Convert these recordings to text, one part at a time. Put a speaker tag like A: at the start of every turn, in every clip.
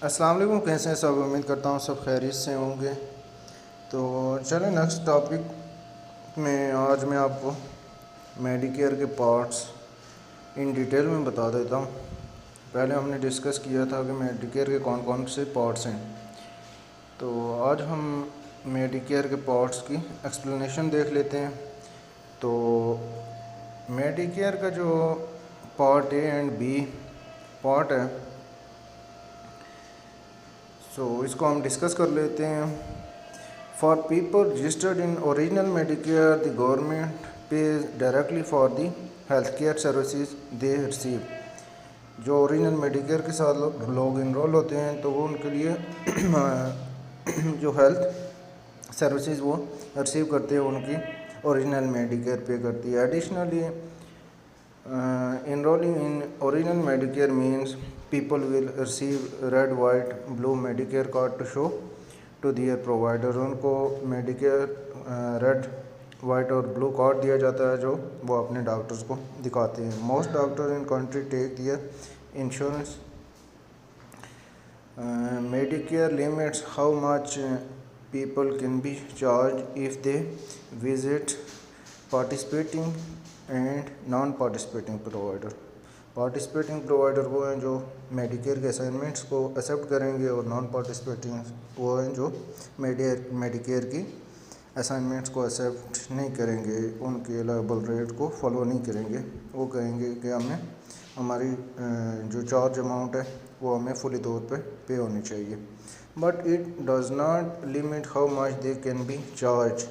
A: अस्सलाम वालेकुम। कैसे हैं सब? उम्मीद करता हूँ सब खैरियत से होंगे। तो चलें नेक्स्ट टॉपिक में। आज मैं आपको मेडिकेयर के पार्ट्स इन डिटेल में बता देता हूँ। पहले हमने डिस्कस किया था कि मेडिकेयर के कौन कौन से पार्ट्स हैं, तो आज हम मेडिकेयर के पार्ट्स की एक्सप्लेनेशन देख लेते हैं। तो मेडिकेयर का जो part A and B part है, इसको हम डिस्कस कर लेते हैं। For people registered in original Medicare the government pays directly for the health care services they receive. जो ओरिजिनल मेडिकेयर के साथ लोग इनरोल होते हैं तो वो उनके लिए जो हेल्थ सर्विसेज वो रिसीव करते हैं, उनकी ओरिजिनल मेडिकेयर पे करती है। Additionally enrolling in original Medicare means people will receive red, white, blue Medicare card to show to their provider। उनको मेडिकेयर रेड, वाइट और ब्लू कार्ड दिया जाता है जो वो अपने डॉक्टर्स को दिखाते हैं। Most doctor in country take their insurance. Medicare limits how much people can be charged if they visit participating and non participating provider. Participating provider वो हैं जो मेडिकेयर के असाइनमेंट्स को एक्सेप्ट करेंगे, और नॉन पार्टिसिपेटिंग वो हैं जो मेडिकेयर की असाइनमेंट्स को एक्सेप्ट नहीं करेंगे, उनके अलाइबल रेट को फॉलो नहीं करेंगे। वो कहेंगे कि हमें हमारी जो चार्ज अमाउंट है वो हमें फुली तौर पे होनी चाहिए। But it does not limit how much they can be charge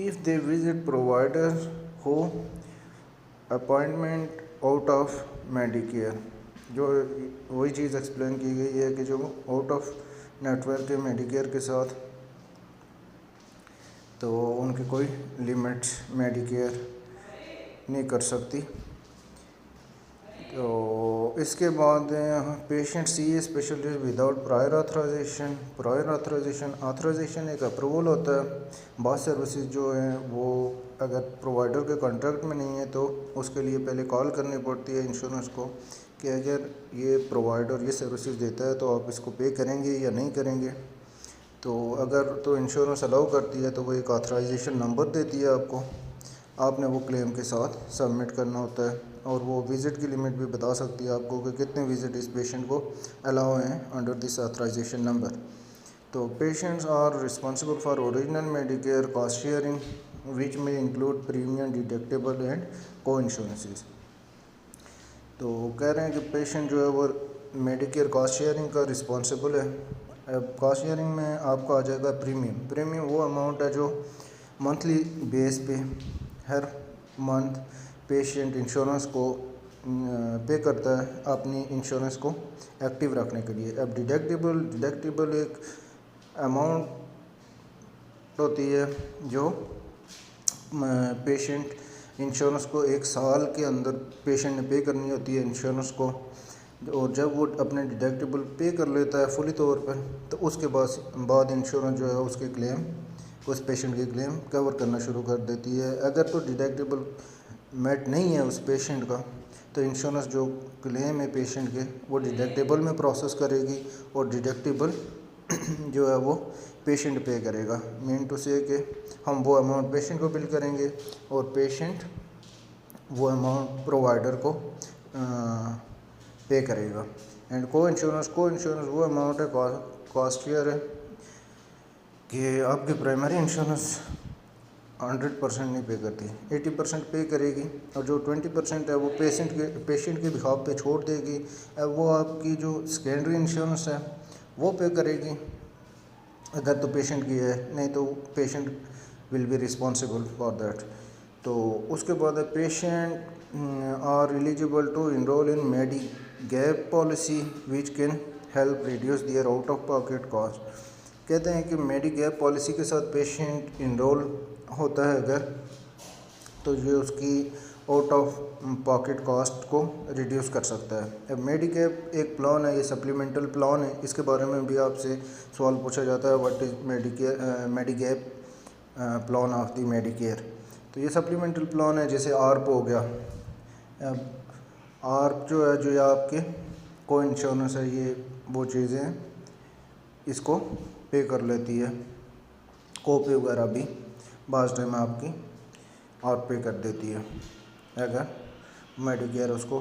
A: if they visit provider हो अपॉइंटमेंट आउट ऑफ मेडिकेयर। जो वही चीज़ एक्सप्लेन की गई है कि जो आउट ऑफ नेटवर्क के मेडिकेयर के साथ, तो उनकी कोई लिमिट्स मेडिकेयर नहीं कर सकती। तो इसके बाद patient see a specialist without prior authorization. Prior authorization एक अप्रूवल होता है। बहुत सर्विसेज जो हैं वो अगर प्रोवाइडर के कॉन्ट्रैक्ट में नहीं है तो उसके लिए पहले कॉल करनी पड़ती है इंश्योरेंस को कि अगर ये प्रोवाइडर ये सर्विसेज देता है तो आप इसको पे करेंगे या नहीं करेंगे। तो अगर तो इंश्योरेंस अलाउ करती है तो वो एक ऑथराइजेशन नंबर देती है आपको, आपने वो क्लेम के साथ सबमिट करना होता है, और वो विज़िट की लिमिट भी बता सकती है आपको कि कितने विज़िट इस पेशेंट को अलाउ हैं अंडर दिस ऑथराइजेशन नंबर। तो patients are responsible for original Medicare cost sharing which में include premium deductible and coinsurances. तो कह रहे हैं कि पेशेंट जो है वो मेडिकेयर कॉस्ट शेयरिंग का रिस्पॉन्सिबल है। अब कॉस्ट शेयरिंग में आपका आ जाएगा प्रीमियम वो अमाउंट है जो मंथली बेस पे हर मंथ पेशेंट इंश्योरेंस को पे करता है अपनी इंश्योरेंस को एक्टिव रखने के लिए। अब डिडक्टेबल एक अमाउंट होती है जो पेशेंट इंश्योरेंस को एक साल के अंदर पेशेंट ने पे करनी होती है इंश्योरेंस को, और जब वो अपने डिडक्टेबल पे कर लेता है फुली तौर पर तो उसके बाद इंश्योरेंस जो है उसके क्लेम उस पेशेंट के क्लेम कवर करना शुरू कर देती है। अगर तो डिडक्टेबल मेट नहीं है उस पेशेंट का तो इंश्योरेंस जो क्लेम है पेशेंट के वो डिडक्टेबल में प्रोसेस करेगी, और डिडक्टेबल जो है वो पेशेंट पे करेगा। मीन टू से कि हम वो अमाउंट पेशेंट को बिल करेंगे और पेशेंट वो अमाउंट प्रोवाइडर को पे करेगा। एंड को इंश्योरेंस वो अमाउंट है कॉस्ट शेयर है कि आपकी प्राइमरी इंश्योरेंस 100% नहीं पे करती, 80% पे करेगी, और जो 20% है वो पेशेंट के बिहाफ पे छोड़ देगी। अब वो आपकी जो सेकेंडरी इंश्योरेंस है वो पे करेगी अगर तो पेशेंट की है, नहीं तो patient will be responsible for that. तो उसके बाद patient are eligible to enrol in Medigap policy which can help reduce their out of pocket cost. कहते हैं कि मेडी गैप पॉलिसी के साथ पेशेंट इनरोल होता है अगर, तो ये उसकी आउट ऑफ पॉकेट कॉस्ट को रिड्यूस कर सकता है। अब मेडिकैप एक प्लान है, ये सप्लीमेंटल प्लान है, इसके बारे में भी आपसे सवाल पूछा जाता है what is Medigap plan of the Medicare. तो ये सप्लीमेंटल प्लान है, जैसे आर्प हो गया। अब आर्प जो है जो आपके को इंश्योरेंस है, ये वो चीज़ें इसको पे कर लेती है। कॉपी वगैरह भी बाज़ टाइम आपकी और पे कर देती है अगर मेडिकेयर उसको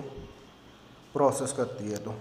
A: प्रोसेस करती है तो।